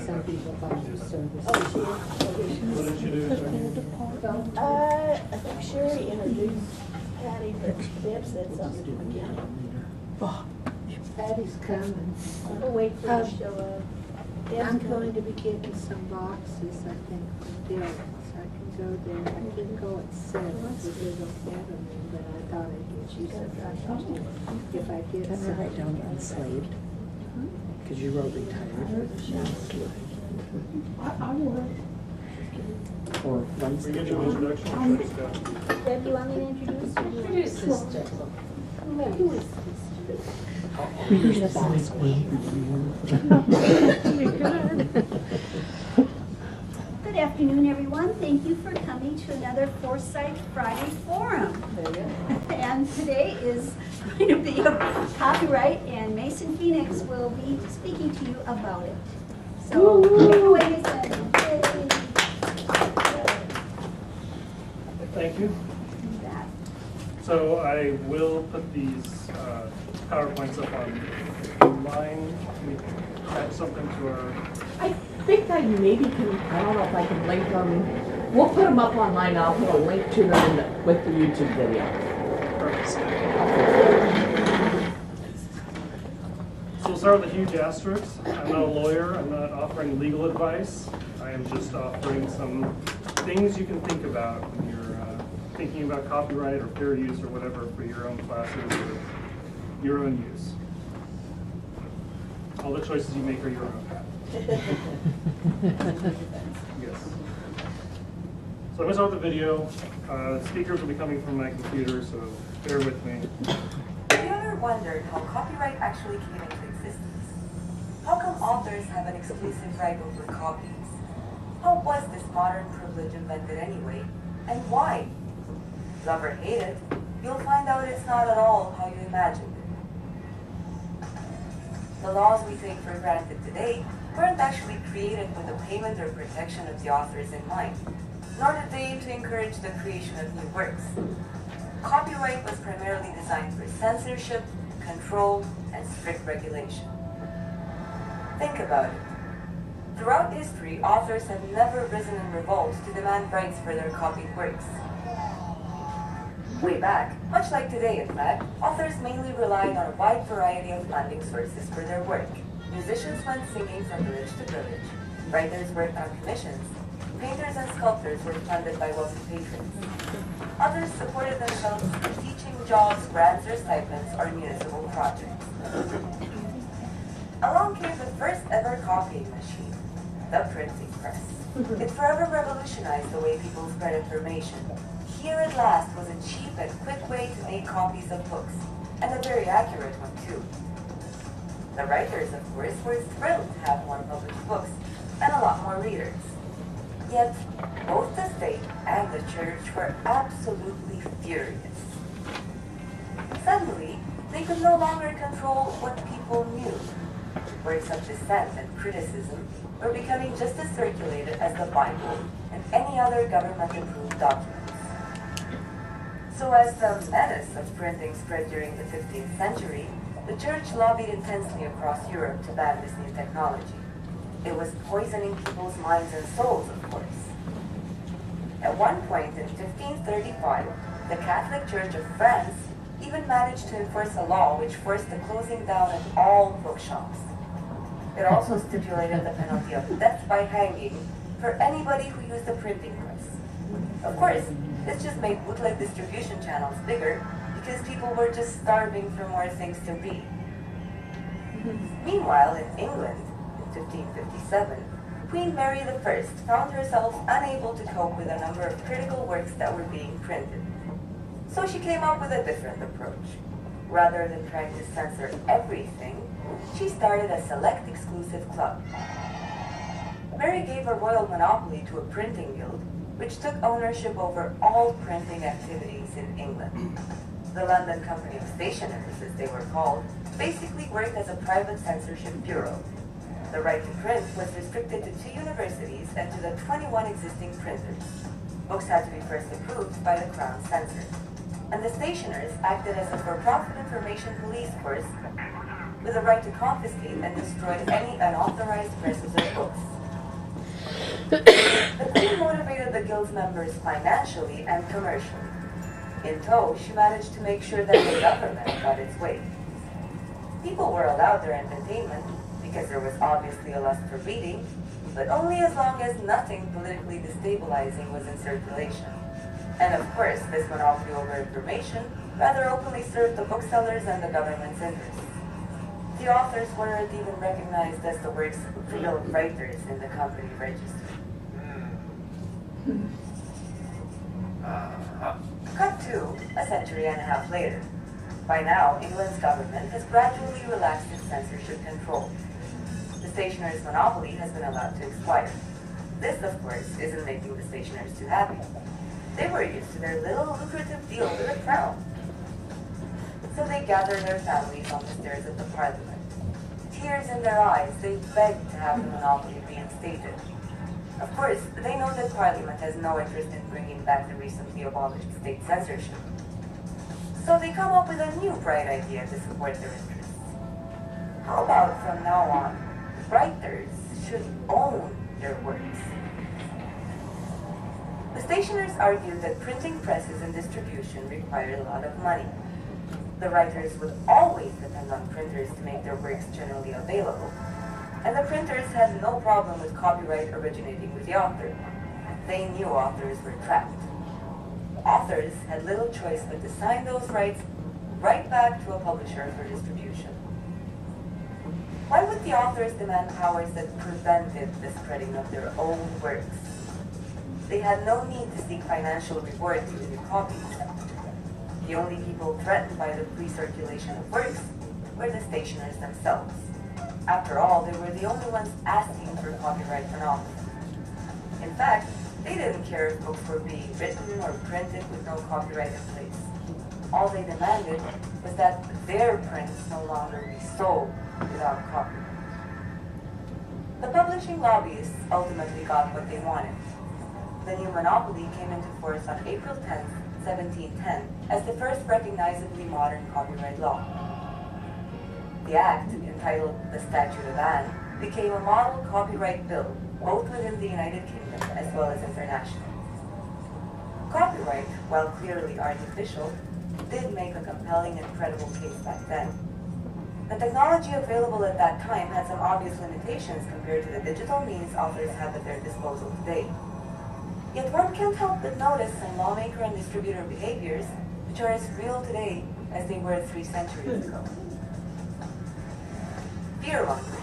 some people volunteer service. Oh, she is. What did you do? I think Sherry introduced Patty, but Deb said something at the beginning. Patty's coming. We'll wait for her to show up. Deb's I'm coming. going to be getting some boxes, I think, from Deb, so I can go there. I didn't go at 7 because they don't have them, but I thought I'd get you some. If I get That's some. right down enslaved. Because you wrote retired. Or once. We get you an introduction. Sure, Scott. Deb, do you want me to introduce you? Introduce sister. Who is sister? Who's the boss? Good afternoon, everyone. Thank you for coming to another Forsyth Friday Forum. And today is going to be a copyright, and Masyn Phoenix will be speaking to you about it. So, take it away, Masyn. Yay. Thank you. That. So I will put these PowerPoints up online. Can we add something to our... I think I maybe can, I don't know if I can link them. We'll put them up online. I'll put a link to them with the YouTube video. So we'll start with a huge asterisk. I'm not a lawyer. I'm not offering legal advice. I am just offering some things you can think about when you're thinking about copyright or fair use or whatever for your own classes or your own use. All the choices you make are your own. Yes. So I'm going to start with the video. Speakers will be coming from my computer, so bear with me. Have you ever wondered how copyright actually came into existence? How come authors have an exclusive right over copies? How was this modern privilege invented anyway? And why? Love or hate it, you'll find out it's not at all how you imagined it. The laws we take for granted today weren't actually created with the payment or protection of the authors in mind, nor did they aim to encourage the creation of new works. Copyright was primarily designed for censorship, control, and strict regulation. Think about it. Throughout history, authors have never risen in revolt to demand rights for their copied works. Way back, much like today in fact, authors mainly relied on a wide variety of funding sources for their work. Musicians went singing from village to village. Writers worked on commissions. Painters and sculptors were funded by wealthy patrons. Others supported themselves through teaching jobs, grants or stipends, or municipal projects. Along came the first ever copying machine, the printing press. It forever revolutionized the way people spread information. Here at last was a cheap and quick way to make copies of books, and a very accurate one too. The writers, of course, were thrilled to have more published books and a lot more readers. Yet, both the state and the church were absolutely furious. Suddenly, they could no longer control what people knew. Works of dissent and criticism were becoming just as circulated as the Bible and any other government-approved document. So as the menace of printing spread during the 15th century, the church lobbied intensely across Europe to ban this new technology. It was poisoning people's minds and souls, of course. At one point in 1535, the Catholic Church of France even managed to enforce a law which forced the closing down of all bookshops. It also stipulated the penalty of death by hanging for anybody who used a printing press. Of course, this just made bootleg distribution channels bigger because people were just starving for more things to read. Meanwhile, in England, in 1557, Queen Mary I found herself unable to cope with a number of critical works that were being printed. So she came up with a different approach. Rather than trying to censor everything, she started a select exclusive club. Mary gave a royal monopoly to a printing guild, which took ownership over all printing activities in England. The London Company of Stationers, as they were called, basically worked as a private censorship bureau. The right to print was restricted to 2 universities and to the 21 existing printers. Books had to be first approved by the Crown Censor. And the stationers acted as a for-profit information police force with the right to confiscate and destroy any unauthorized presses of books. The Queen motivated the guild's members financially and commercially. In tow, she managed to make sure that the government got its way. People were allowed their entertainment because there was obviously a lust for reading, but only as long as nothing politically destabilizing was in circulation. And of course, this monopoly over information rather openly served the booksellers and the government's interests. The authors weren't even recognized as the work's real writers in the company register. Cut to a century and a half later. By now, England's government has gradually relaxed its censorship control. The stationer's monopoly has been allowed to expire. This, of course, isn't making the stationers too happy. They were used to their little lucrative deal with the crown. So they gathered their families on the stairs of the Parliament. Tears in their eyes, they begged to have the monopoly reinstated. Of course, they know that Parliament has no interest in bringing back the recently abolished state censorship. So they come up with a new bright idea to support their interests. How about from now on, writers should own their works? The stationers argued that printing presses and distribution required a lot of money. The writers would always depend on printers to make their works generally available. And the printers had no problem with copyright originating with the author. They knew authors were trapped. Authors had little choice but to sign those rights right back to a publisher for distribution. Why would the authors demand powers that prevented the spreading of their own works? They had no need to seek financial reward to new copies. The only people threatened by the free circulation of works were the stationers themselves. After all, they were the only ones asking for copyright monopoly. In fact, they didn't care if books were being written or printed with no copyright in place. All they demanded was that their prints no longer be sold without copyright. The publishing lobbyists ultimately got what they wanted. The new monopoly came into force on April 10, 1710, as the first recognizably modern copyright law. The act, entitled the Statute of Anne, became a model copyright bill, both within the United Kingdom as well as internationally. Copyright, while clearly artificial, did make a compelling and credible case back then. The technology available at that time had some obvious limitations compared to the digital means authors have at their disposal today. Yet one can't help but notice some lawmaker and distributor behaviors which are as real today as they were 3 centuries ago. Fear-mongering.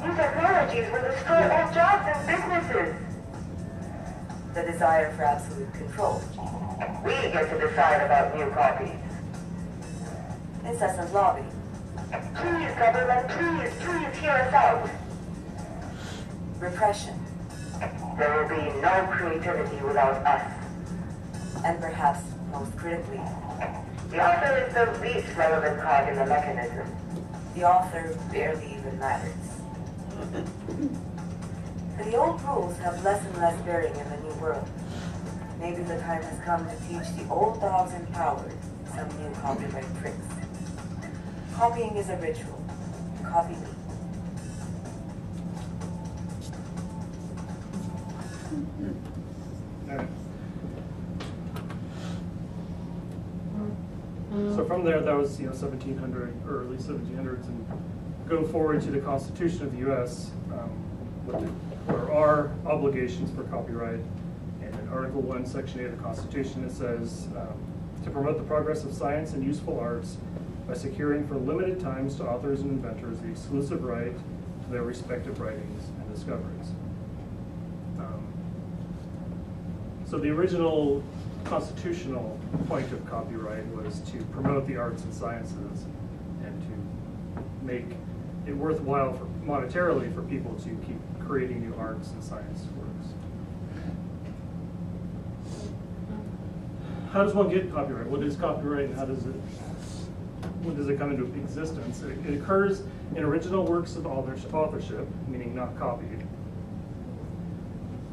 New technologies will destroy all jobs and businesses. The desire for absolute control. We get to decide about new copies. Incessant lobbying. Please, government, please hear us out. Repression. There will be no creativity without us. And perhaps most critically, The author is the least relevant cog in the mechanism. the author barely even matters. The old rules have less and less bearing in the new world. Maybe the time has come to teach the old dogs in power some new copyright tricks. Copying is a ritual. Copy me. So from there, that was 1700, or early 1700s, and go forward to the Constitution of the U.S. There are obligations for copyright, and in Article 1, Section 8 of the Constitution, it says to promote the progress of science and useful arts by securing for limited times to authors and inventors the exclusive right to their respective writings and discoveries. So the original constitutional point of copyright was to promote the arts and sciences and to make it worthwhile monetarily for people to keep creating new arts and science works. How does one get copyright? What is copyright and when does it come into existence? It occurs in original works of authorship, meaning not copied,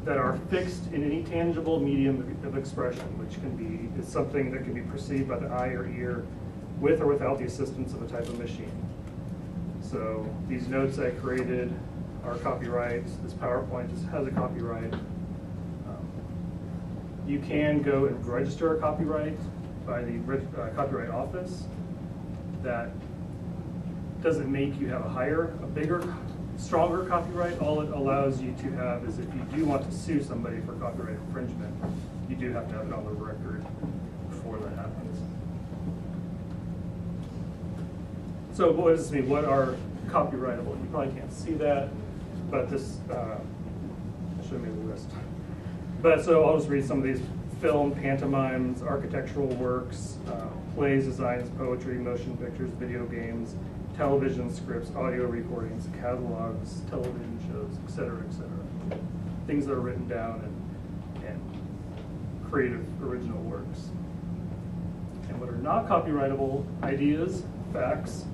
that are fixed in any tangible medium of expression, which is something that can be perceived by the eye or ear with or without the assistance of a type of machine. So these notes I created are copyright. This PowerPoint has a copyright. You can go and register a copyright by the Copyright Office. That doesn't make you have a bigger, stronger copyright. All it allows you to have is if you do want to sue somebody for copyright infringement, you do have to have it on the record before that happens. So what does this mean? What are copyrightable? You probably can't see that, but this, I should have made a list. But so I'll just read some of these: film, pantomimes, architectural works, plays, designs, poetry, motion pictures, video games, television scripts, audio recordings, catalogs, television shows, etc., etc. Things that are written down and creative original works. And what are not copyrightable: ideas, facts,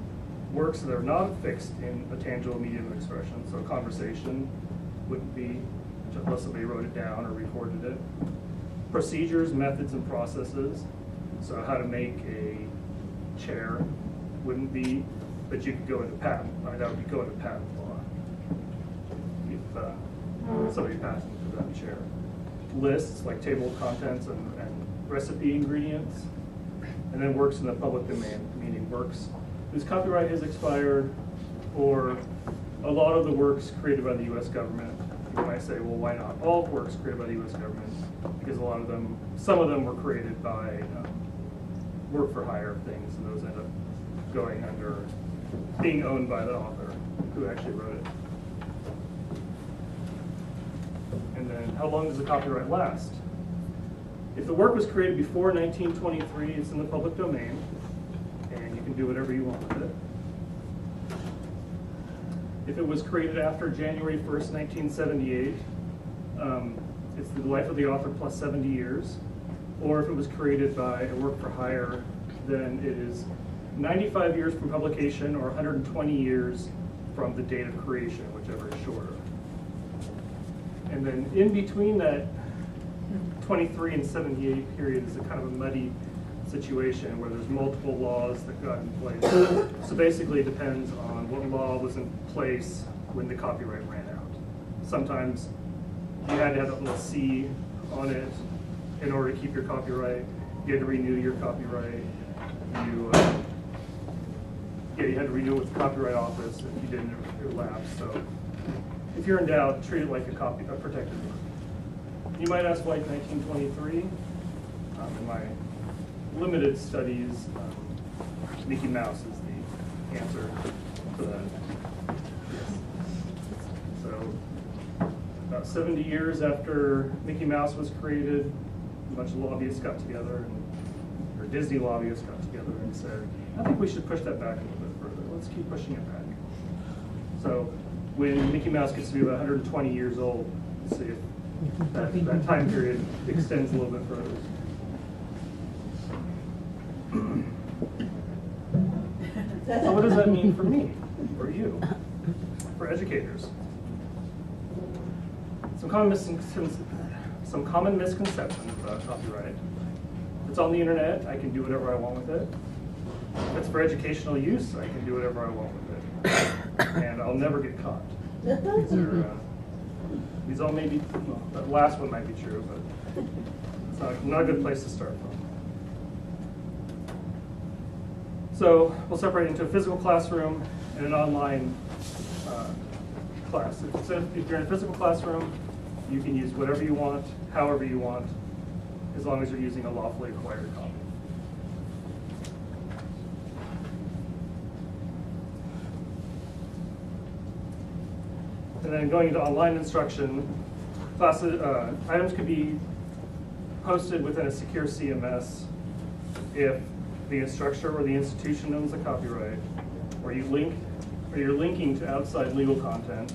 works that are not fixed in a tangible medium of expression. So a conversation wouldn't be, unless somebody wrote it down or recorded it. Procedures, methods, and processes. So how to make a chair wouldn't be, but you could go into patent. That would go into patent law if somebody patented for that chair. Lists, like table of contents and recipe ingredients. And then works in the public domain, meaning works whose copyright has expired, or a lot of the works created by the U.S. government. You might say, well, why not all works created by the U.S. government? Because a lot of them, some of them were created by work for hire things, and those end up going under, being owned by the author who actually wrote it. And then how long does the copyright last? If the work was created before 1923, it's in the public domain, and you can do whatever you want with it. If it was created after January 1st, 1978, it's the life of the author plus 70 years. Or if it was created by a work for hire, then it is 95 years from publication or 120 years from the date of creation, whichever is shorter. And then in between that 23 and 78 period is a kind of a muddy situation where there's multiple laws that got in place. So basically it depends on what law was in place when the copyright ran out. Sometimes you had to have that little C on it in order to keep your copyright. You had to renew your copyright. You had to renew it with the Copyright Office. If you didn't, it lapsed. So if you're in doubt, treat it like a protected work. You might ask why 1923. In my limited studies, Mickey Mouse is the answer for that. So about 70 years after Mickey Mouse was created, a bunch of lobbyists got together, or Disney lobbyists got together and said, I think we should push that back a little bit further. Let's keep pushing it back. So when Mickey Mouse gets to be about 120 years old, let's see if that time period extends a little bit further. So what does that mean for me, for you, for educators? Some common misconceptions about copyright. It's on the internet, I can do whatever I want with it. If it's for educational use, I can do whatever I want with it. And I'll never get caught. These all may be, well, that last one might be true, but it's not a good place to start from. So we'll separate into a physical classroom and an online class. If you're in a physical classroom, you can use whatever you want, however you want, as long as you're using a lawfully acquired copy. And then going into online instruction, classes, items could be posted within a secure CMS if the instructor or the institution owns the copyright, or you're linking to outside legal content,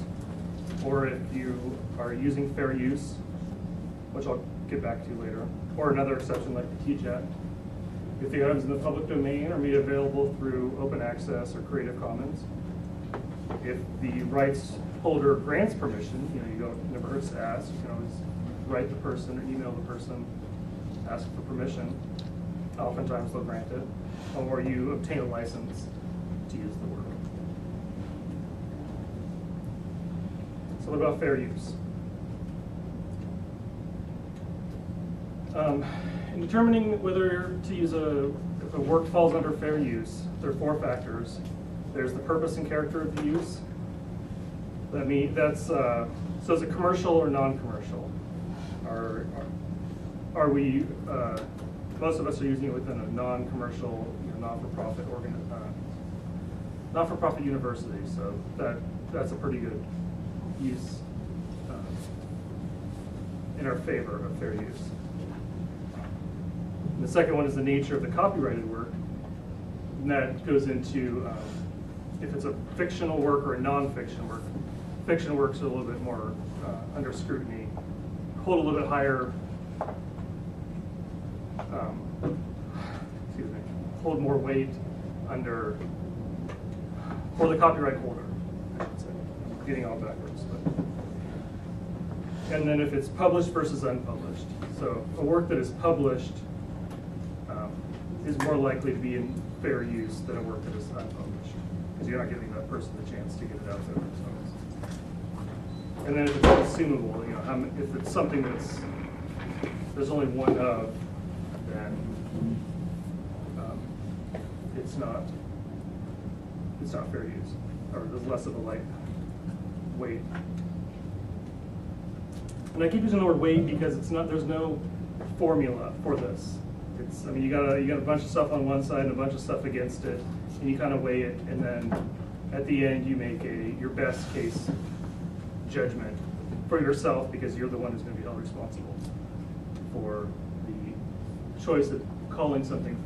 or if you are using fair use, which I'll get back to later, or another exception like the Teach Act. If the items in the public domain are made available through open access or Creative Commons. If the rights holder grants permission, never hurts to ask. You can always write the person or email the person, ask for permission. Oftentimes they'll grant it, or you obtain a license to use the work. So what about fair use? In determining whether to use if a work falls under fair use, there are 4 factors. There's the purpose and character of the use. So is it commercial or non-commercial? Are we, most of us are using it within a non-commercial, not-for-profit not-for-profit university, so that's a pretty good use in our favor of fair use. And the second one is the nature of the copyrighted work, and that goes into if it's a fictional work or a non-fiction work. Fiction works are a little bit more under scrutiny, hold a little bit higher, hold more weight for the copyright holder, I should say. I'm getting all backwards. And then if it's published versus unpublished. So a work that is published is more likely to be in fair use than a work that is unpublished, because you're not giving that person the chance to get it out there themselves. And then if it's consumable, if it's something there's only one of, then it's not fair use, or there's less of a light weight. And I keep using the word weight because there's no formula for this. You got a bunch of stuff on one side and a bunch of stuff against it, and you kind of weigh it, and then at the end you make your best case judgment for yourself, because you're the one who's going to be held responsible for the choice of calling something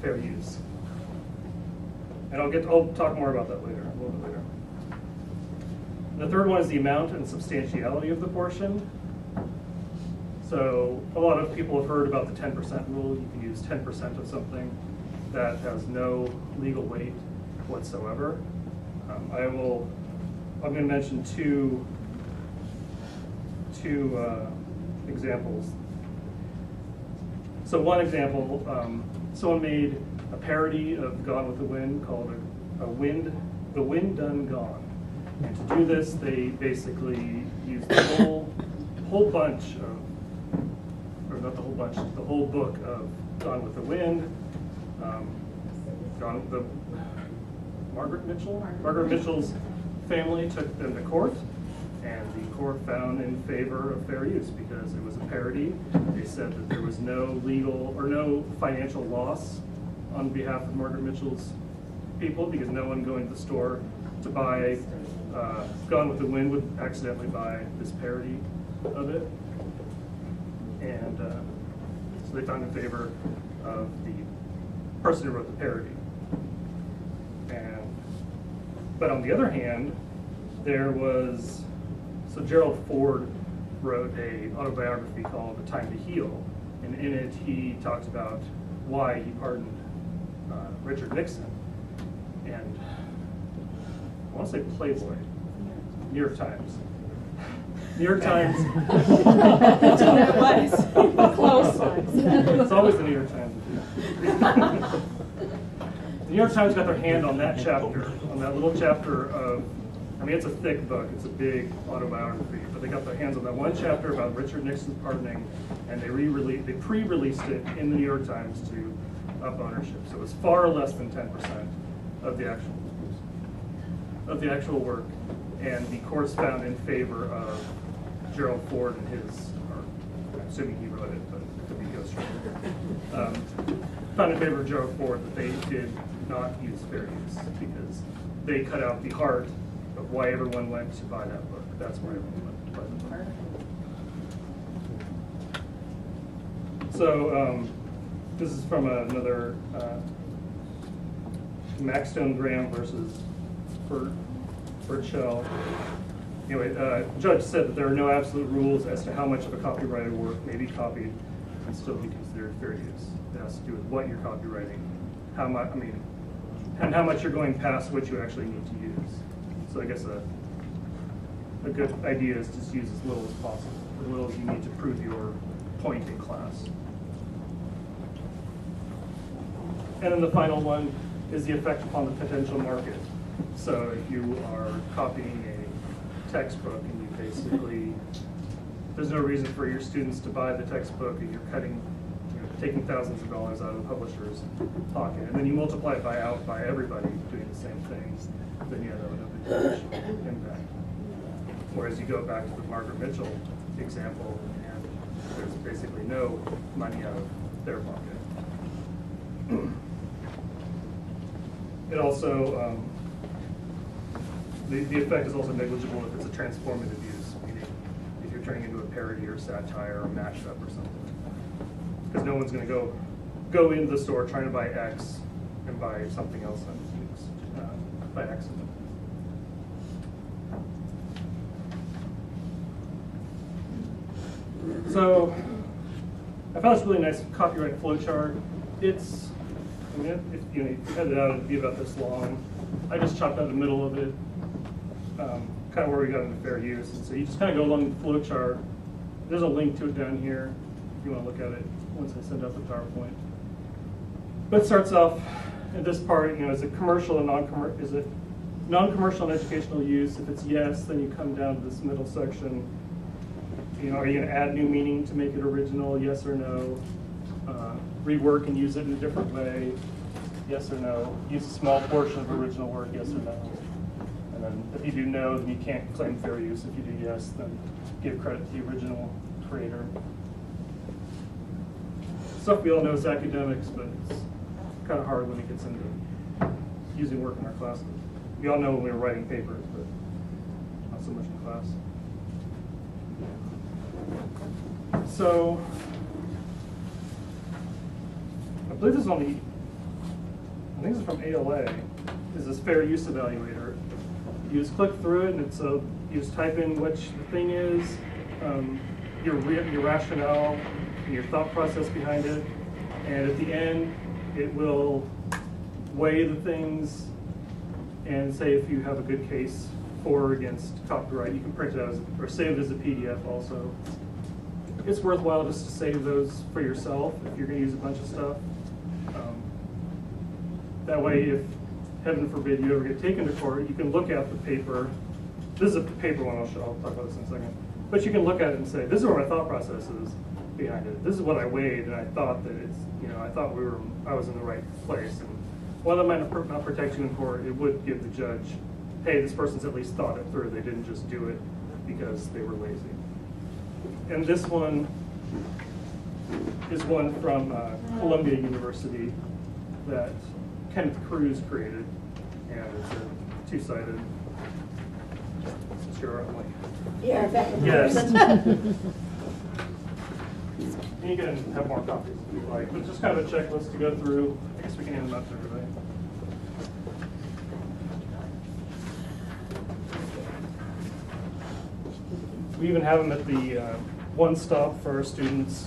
fair use. And I'll talk more about that later, a little bit later. And the third one is the amount and substantiality of the portion. So a lot of people have heard about the 10% rule. You can use 10% of something that has no legal weight whatsoever. I'm going to mention two examples. So one example, someone made a parody of Gone with the Wind called The Wind Done Gone. And to do this, they basically used the whole bunch of, or not the whole bunch, the whole book of Gone with the Wind, Margaret Mitchell's family took them to court, and the court found in favor of fair use because it was a parody. They said that there was no legal or no financial loss on behalf of Margaret Mitchell's people, because no one going to the store to buy Gone with the Wind would accidentally buy this parody of it. And so they found in favor of the person who wrote the parody. But on the other hand, so Gerald Ford wrote an autobiography called A Time to Heal, and in it he talks about why he pardoned Richard Nixon. And I want to say Playboy, New York Times. New York Times. Close. It's always the New York Times. The New York Times got their hand on that chapter, on that little chapter of, it's a thick book, it's a big autobiography, but they got their hands on that one chapter about Richard Nixon's pardoning, and they pre-released it in the New York Times to up ownership. So it was far less than 10% of the actual work, and the courts found in favor of Gerald Ford and his, or I'm assuming he wrote it, but it could be ghostwritten. Found in favor of Gerald Ford that they did not use fair use because they cut out the heart of why everyone went to buy that book. That's why everyone went to buy the book. So this is from another Maxstone Graham versus Burchell. Anyway, judge said that there are no absolute rules as to how much of a copyrighted work may be copied and still be considered fair use. It has to do with what you're copyrighting, and how much you're going past what you actually need to use. So I guess a good idea is just use as little as possible, as little as you need to prove your point in class. And then the final one is the effect upon the potential market. So if you are copying a textbook, and you basically, there's no reason for your students to buy the textbook, and you're cutting, taking thousands of dollars out of the publisher's pocket, and then you multiply it by everybody doing the same thing, then yeah, that would have a huge impact. Whereas you go back to the Margaret Mitchell example, and there's basically no money out of their pocket. It also, the effect is also negligible if it's a transformative use, meaning if you're turning into a parody or satire or mashup or something. Because no one's going to go into the store trying to buy X and buy something else by accident. So I found this really nice copyright flowchart. It's, I mean, if you had it out, it'd be about this long. I just chopped out the middle of it, kind of where we got into fair use. And so you just kind of go along the flowchart. There's a link to it down here if you want to look at it once I send out the PowerPoint. But it starts off in this part, is it commercial and non-commercial? Is it non-commercial and educational use? If it's yes, then you come down to this middle section. Are you going to add new meaning to make it original? Yes or no? Rework and use it in a different way? Yes or no? Use a small portion of original work? Yes or no? And then if you do no, then you can't claim fair use. If you do yes, then give credit to the original creator. Stuff we all know is academics, but it's kind of hard when it gets into using work in our classes. We all know when we were writing papers, but not so much in class. So, I believe this is on the, I think this is from ALA, is this fair use evaluator. You just click through it, and it's you just type in what the thing is, your rationale, and your thought process behind it, and at the end, it will weigh the things and say if you have a good case for or against copyright. You can print it out or save it as a PDF also. It's worthwhile just to save those for yourself if you're going to use a bunch of stuff. That way, if, heaven forbid, you ever get taken to court, you can look at the paper. This is a paper one, I'll talk about this in a second. But you can look at it and say, this is where my thought process is behind it. This is what I weighed, and I thought that it's, I thought I was in the right place. And while that might not protect you in court, it would give the judge, hey, this person's at least thought it through. They didn't just do it because they were lazy. And this one is one from Columbia University that Kenneth Cruz created, and it's a two-sided. Since you're on, Yeah, back in yes. person. You can have more copies if you like, but it's just kind of a checklist to go through. I guess we can hand them out to everybody. We even have them at the one stop for our students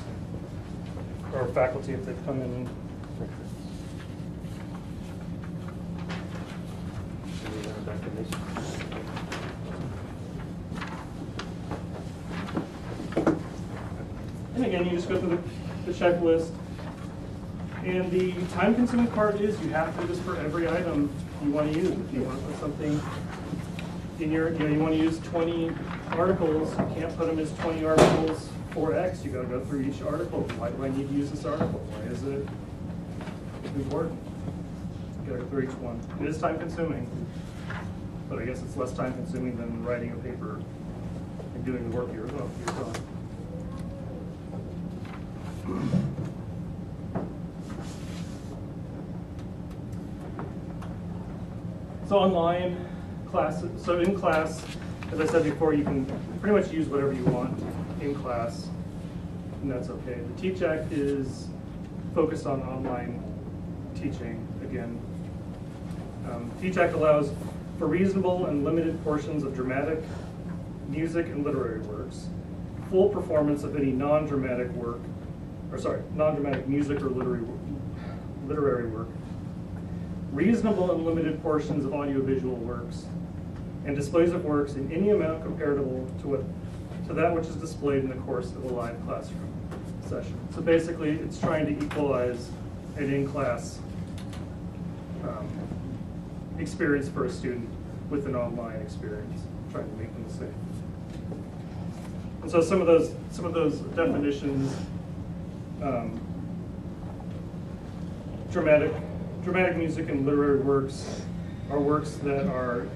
or faculty if they come in. And again, you just go through the checklist. And the time-consuming part is you have to do this for every item you want to use. If you want to put something in your, you want to use 20 articles, you can't put them as 20 articles for X. You got to go through each article. Why do I need to use this article? Why is it important? You got to go through each one. It is time-consuming, but I guess it's less time-consuming than writing a paper and doing the work yourself. So online classes, so in class, as I said before, you can pretty much use whatever you want in class, and that's okay. The Teach Act is focused on online teaching again. Teach Act allows for reasonable and limited portions of dramatic, music, and literary works, full performance of any non-dramatic work, non-dramatic music or literary work, reasonable and limited portions of audiovisual works, and displays of works in any amount comparable to that which is displayed in the course of a live classroom session. So basically, it's trying to equalize an in-class experience for a student with an online experience. trying to make them the same. And so some of those definitions, dramatic music and literary works are works that are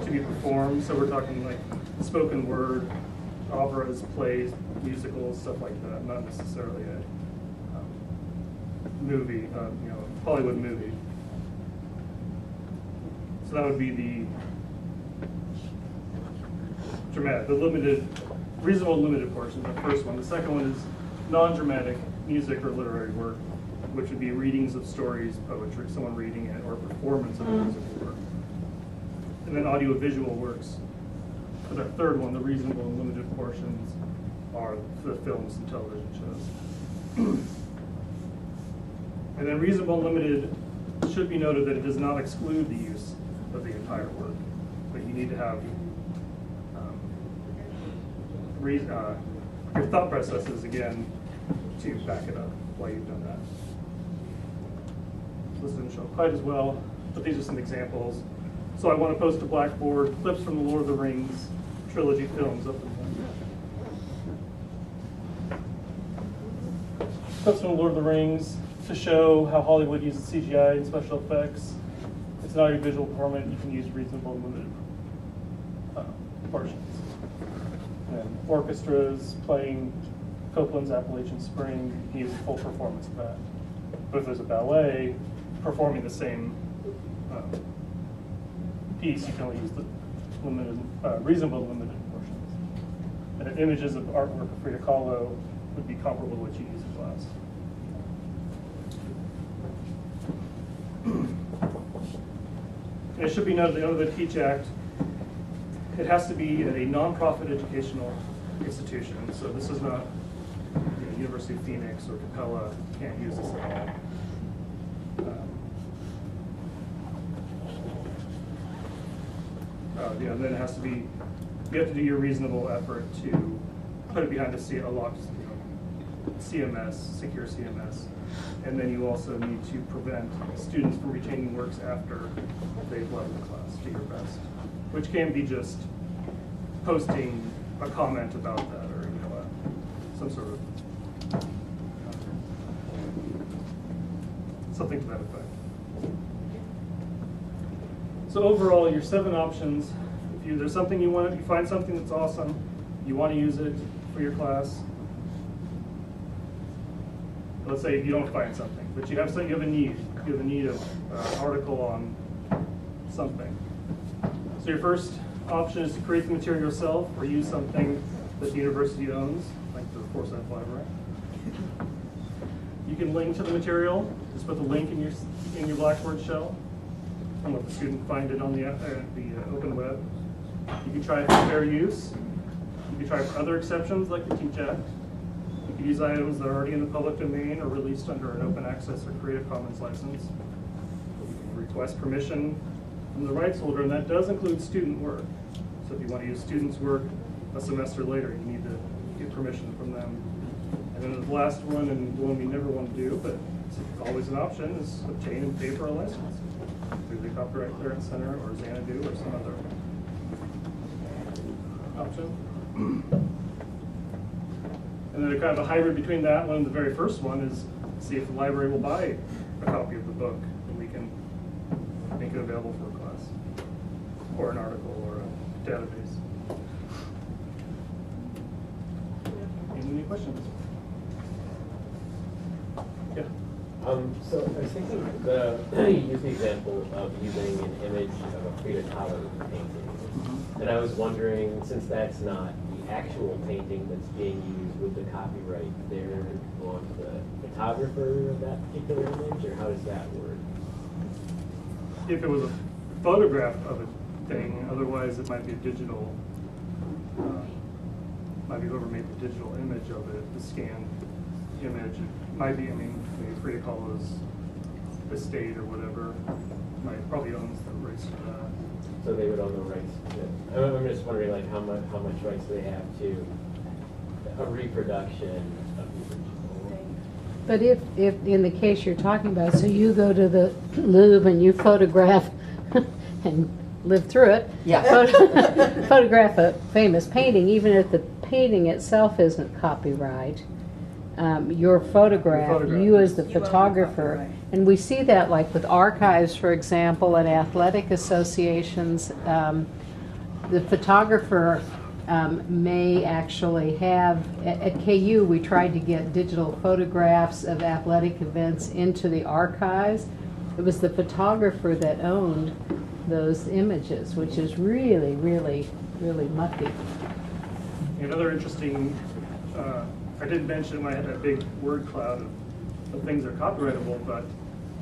to be performed. So we're talking like spoken word, operas, plays, musicals, stuff like that. Not necessarily a movie, Hollywood movie. So that would be the dramatic, reasonable limited portion, the first one. The second one is non-dramatic music or literary work, which would be readings of stories, poetry, someone reading it, or performance of a musical work. And then audiovisual works. For that third one, the reasonable and limited portions are the films and television shows. And then reasonable and limited should be noted that it does not exclude the use of the entire work, but you need to have your thought processes again to back it up while you've done that. This doesn't show quite as well, but these are some examples. So I want to post to Blackboard clips from the Lord of the Rings trilogy films up in there. Clips from the Lord of the Rings to show how Hollywood uses CGI and special effects. It's an audiovisual format. You can use reasonable and limited portions. And orchestras playing Copeland's Appalachian Spring, you can use a full performance of that. But if there's a ballet performing the same piece, you can only use the reasonable and limited portions. And images of artwork of Frida Kahlo would be comparable to what you use in class. And it should be noted that under the Teach Act, it has to be a nonprofit educational institution. So this is not University of Phoenix or Capella can't use this at all. Then it has to be, you have to do your reasonable effort to put it behind a locked CMS, secure CMS. And then you also need to prevent students from retaining works after they've left the class to your best, which can be just posting a comment about that or some sort of something to that effect. So overall, your 7 options. If there's something you find something that's awesome, you want to use it for your class. Let's say you don't find something, but you have a need. You have a need of an article on something. So your first option is to create the material yourself or use something that the university owns, like the Forsyth Library. You can link to the material. Just put the link in your Blackboard shell and let the student find it on the open web. You can try it for fair use. You can try it for other exceptions like the Teach Act. You can use items that are already in the public domain or released under an open access or Creative Commons license. You can request permission from the rights holder, and that does include student work. So if you want to use students' work a semester later, you need to get permission from them. And then the last one, and the one we never want to do, but it's always an option, is obtain and pay for a license through the Copyright Clearance Center or Xanadu or some other option. And then a kind of a hybrid between that one and the very first one is see if the library will buy a copy of the book and we can make it available for a class or an article or a database. Any questions? Yeah. So I was thinking, you used the example of using an image of a Frida Kahlo painting. And I was wondering, since that's not the actual painting that's being used, would the copyright there on the photographer of that particular image, or how does that work? If it was a photograph of a thing, otherwise it might be a digital, might be whoever made the digital image of it, the scanned image. It might be, maybe Frida Kahlo's estate or whatever, probably owns the rights to that. So they would own the rights to it. I'm just wondering, like, how much rights they have to a reproduction of the original. But if in the case you're talking about, so you go to the Louvre and you photograph and lived through it, Yeah. photograph a famous painting, even if the painting itself isn't copyright, your photograph, you as the You own the photographer, copyright. and we see that like with archives, for example, and athletic associations, the photographer may actually have, at KU we tried to get digital photographs of athletic events into the archives. It was the photographer that owned those images, which is really, really, really mucky. Another interesting, I did mention I had that big word cloud of things that are copyrightable, but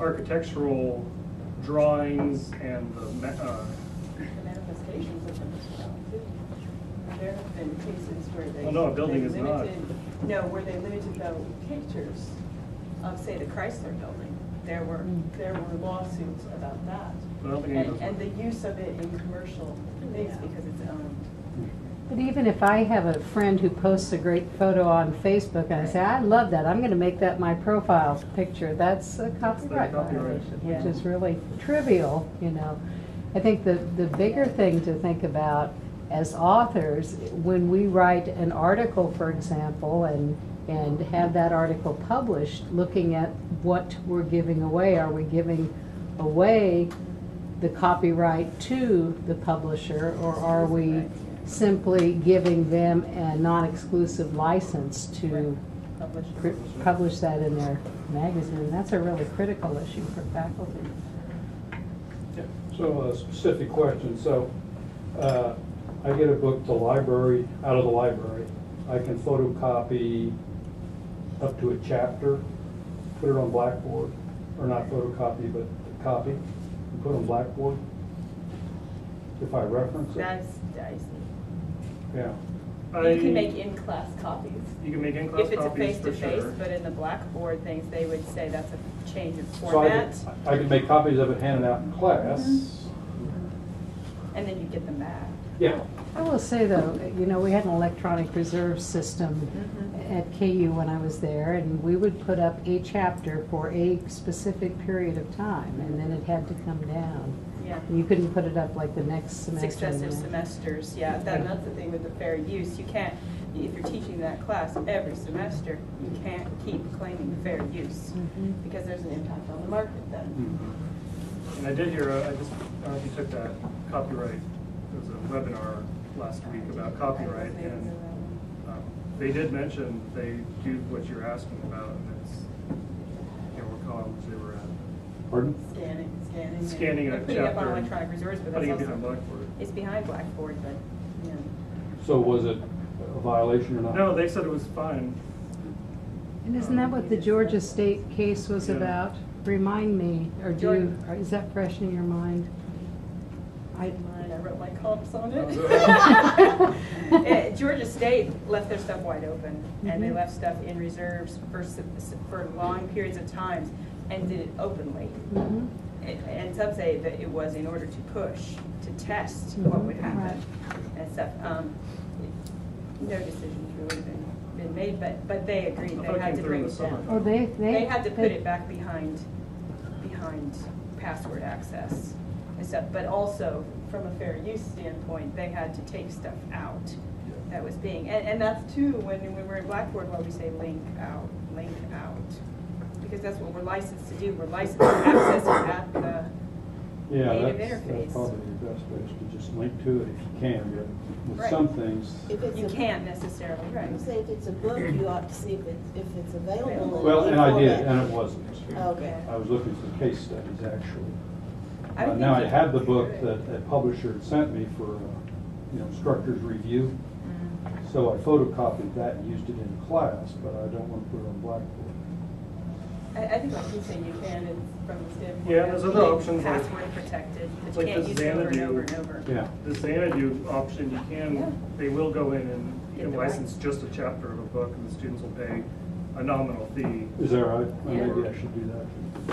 architectural drawings and the manifestations of them as well, too. There have been cases where they. Well, no, a building they is not. limited- No, where they limited the pictures of, say, the Chrysler building. There were lawsuits about that. I don't think any of those And the use of it in commercial things because it's owned. But even if I have a friend who posts a great photo on Facebook and I say, I love that, I'm going to make that my profile picture, that's a copyright copyright. violation, Yeah. which is really trivial, you know. I think the bigger thing to think about as authors, when we write an article, for example, and have that article published, looking at what we're giving away. Are we giving away the copyright to the publisher, or are we simply giving them a non-exclusive license to publish that in their magazine? That's a really critical issue for faculty. So a specific question. So I get a book to library, out of the library. I can photocopy up to a chapter, put it on Blackboard, or not photocopy, but copy, and put on Blackboard if I reference it. That's dicey. Yeah. You can make in-class copies. You can make in-class If it's a copies for face-to-face, sure. but in the Blackboard things, they would say that's a change of So format, I can make copies of it handed out in class. and then you get them back. Yeah. I will say though, you know, we had an electronic reserve system at KU when I was there, and we would put up a chapter for a specific period of time, and then it had to come down. Yeah. You couldn't put it up like the next semester. Successive semesters, yeah, that's the thing with the fair use. You can't, if you're teaching that class every semester, you can't keep claiming fair use, because there's an impact on the market then. And I did hear, I don't know if you took that copyright, there was a webinar last week about copyright, and they did mention they do what you're asking about, and it's, you know, what columns they were at. Pardon? Scanning. Scanning a and putting up on chapter, electronic reserves, but putting that's it behind also, Blackboard. it's behind Blackboard, but, you know. So was it a violation or not? No, they said it was fine. And isn't that what the Georgia State case was Yeah. about? Remind me, or do you, or is that fresh in your mind? I wrote my columns on Oh, it. Georgia State left their stuff wide open, and they left stuff in reserves for long periods of times, and did it openly. And some say that it was in order to push, to test what would happen and stuff. No decision's really been made, but they agreed I thought they it had came to through bring in it the summer. down. Oh, They had to put it back behind password access and stuff, but also from a fair use standpoint, they had to take stuff out that was being, and that's too, when we're in Blackboard, why we say link out, because that's what we're licensed to do. We're licensed to access it at the Yeah, native that's interface. probably the best way is to just link to it if you can, but with Right. some things. If it's You a- can't necessarily, right? You say if it's a book, you ought to see if it's available. in Well, and I did, format. and it wasn't. Okay. I was looking for case studies, actually. I would Now, I think had the it- book that a publisher had sent me for, you know, instructor's review. So I photocopied that and used it in class, but I don't want to put it on Blackboard. I think like you say, you can, it's from the standpoint. Yeah, there's of other being options like- Password protected, but you like can't the use it over and Xanadu. over and over. Yeah. The Xanadu option, you Yeah. can, they will go in and you Get can the license rights. just a chapter of a book, and the students will pay a nominal fee Is that right? Well, Yeah. maybe I should do that.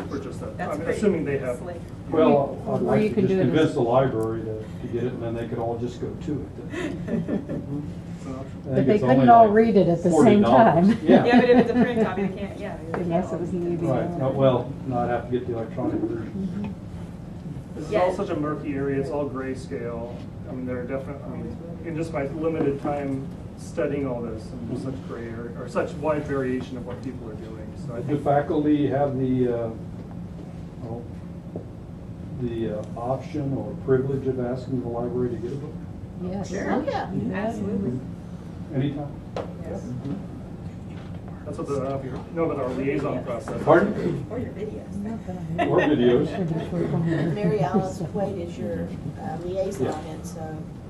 for just that. That's I'm pretty assuming they have. slick. Well, I'd Or you like to can just do it as- convince the library to get it, and then they could all just go to it. It's an option. I But think they it's only couldn't all like read it at the same $40. time. Yeah. Yeah, but if it's a print copy, they can't, yeah. they Unless can't it was all an use EB. Right, well, no, I'd have to get the electronic version. This is Yeah. all such a murky area, it's all grayscale. I mean, there are definitely, I mean, in just my limited time studying all this, and there's such gray area, or such wide variation of what people are doing, so I Do think. faculty have the option or privilege of asking the library to get a book? Yes. Sure. Oh, yeah. Absolutely. Anytime? Yes. That's what the, you know about our liaison process. Pardon? Or your videos. Or videos. Mary Alice Wade is your liaison, Yeah. and so.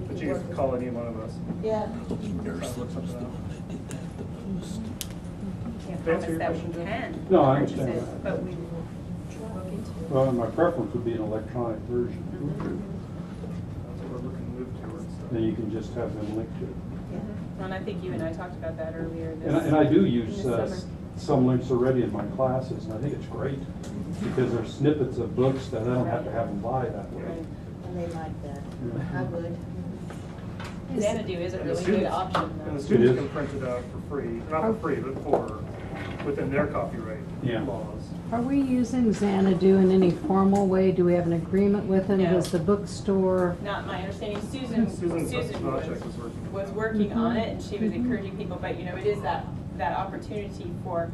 But can you work can with call her. any one of us. Yeah. Look something up. Can't To answer promise your that we question, Jen? can. No, I purchase understand it, that. But we will look into it. Well, my preference would be an electronic version. That's what we're looking to move towards. so. Then you can just have them linked to it. And I think you and I talked about that earlier this. And I do in use the summer. some links already in my classes, and I think it's great, because they're snippets of books that I don't have to have them buy that way. Right. And they like that. Yeah. I would. Xanadu is a And the really good students- option And though. the students is. can print it out for free, not for free, but for, within their copyright Yeah. laws. Are we using Xanadu in any formal way? Do we have an agreement with them? No. Does the bookstore? Not my understanding. Susan Project was working. was working on it, and she was encouraging people, but you know, it is that opportunity for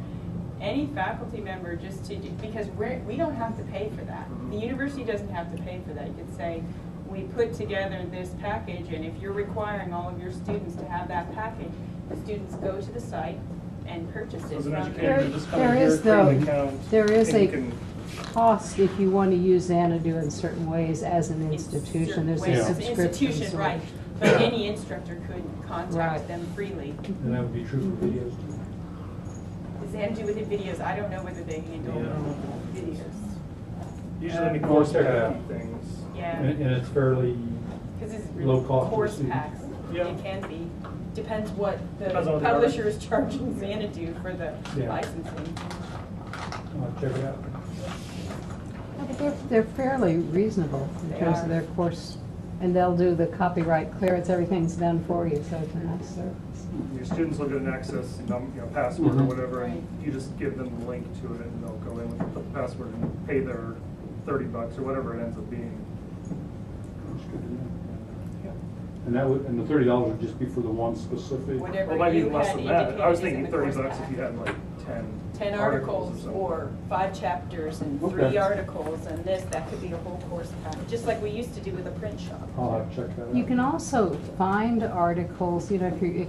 any faculty member just to do, because we don't have to pay for that. The university doesn't have to pay for that. You could say, we put together this package, and if you're requiring all of your students to have that package, the students go to the site and purchase it As an from educator, you just come There in here, is, create an though, account. there is and you a can- cost if you want to use Xanadu in certain ways as an in institution. certain There's ways. a As an subscription. institution, sort. right, but any instructor could contact Right. them freely. And that would be true for videos too. Xanadu with the videos, I don't know whether they handle Yeah. videos. Usually any Well, course check it pack out. things. Yeah. And it's fairly, Because it's Low really cost for course students. packs. Yeah. It can be. Depends what the Depends on what they are. publisher is charging Xanadu for the Yeah. licensing. check it out. Yeah, but they're fairly reasonable in They terms are. of their course, and they'll do the copyright clearance, everything's done for you, so it's a nice service. Your students will get an access, password or Mhm. whatever, and Right. you just give them the link to it, and they'll go in with the password and pay their $30 or whatever it ends up being. That's good to know. And that would, and the $30 would just be for the one specific? Whatever Well, it might be you less had than that. I was indicated is in thinking the $30 course if you pack. had like 10 articles something. or 5 chapters and Okay. 3 articles and this, that could be a whole course pack, just like we used to do with a print shop. I'll have to check that out. You can also find articles, if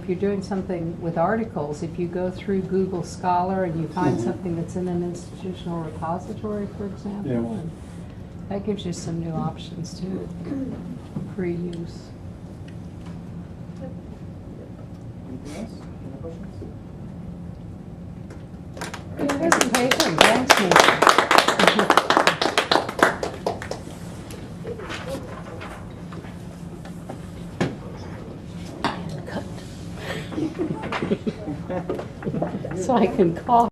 you're doing something with articles, if you go through Google Scholar and you find something that's in an institutional repository, for example, Yeah. and that gives you some new options too, free use. Anything else? Any questions? Good presentation, thanks, Nathan. So I can cough.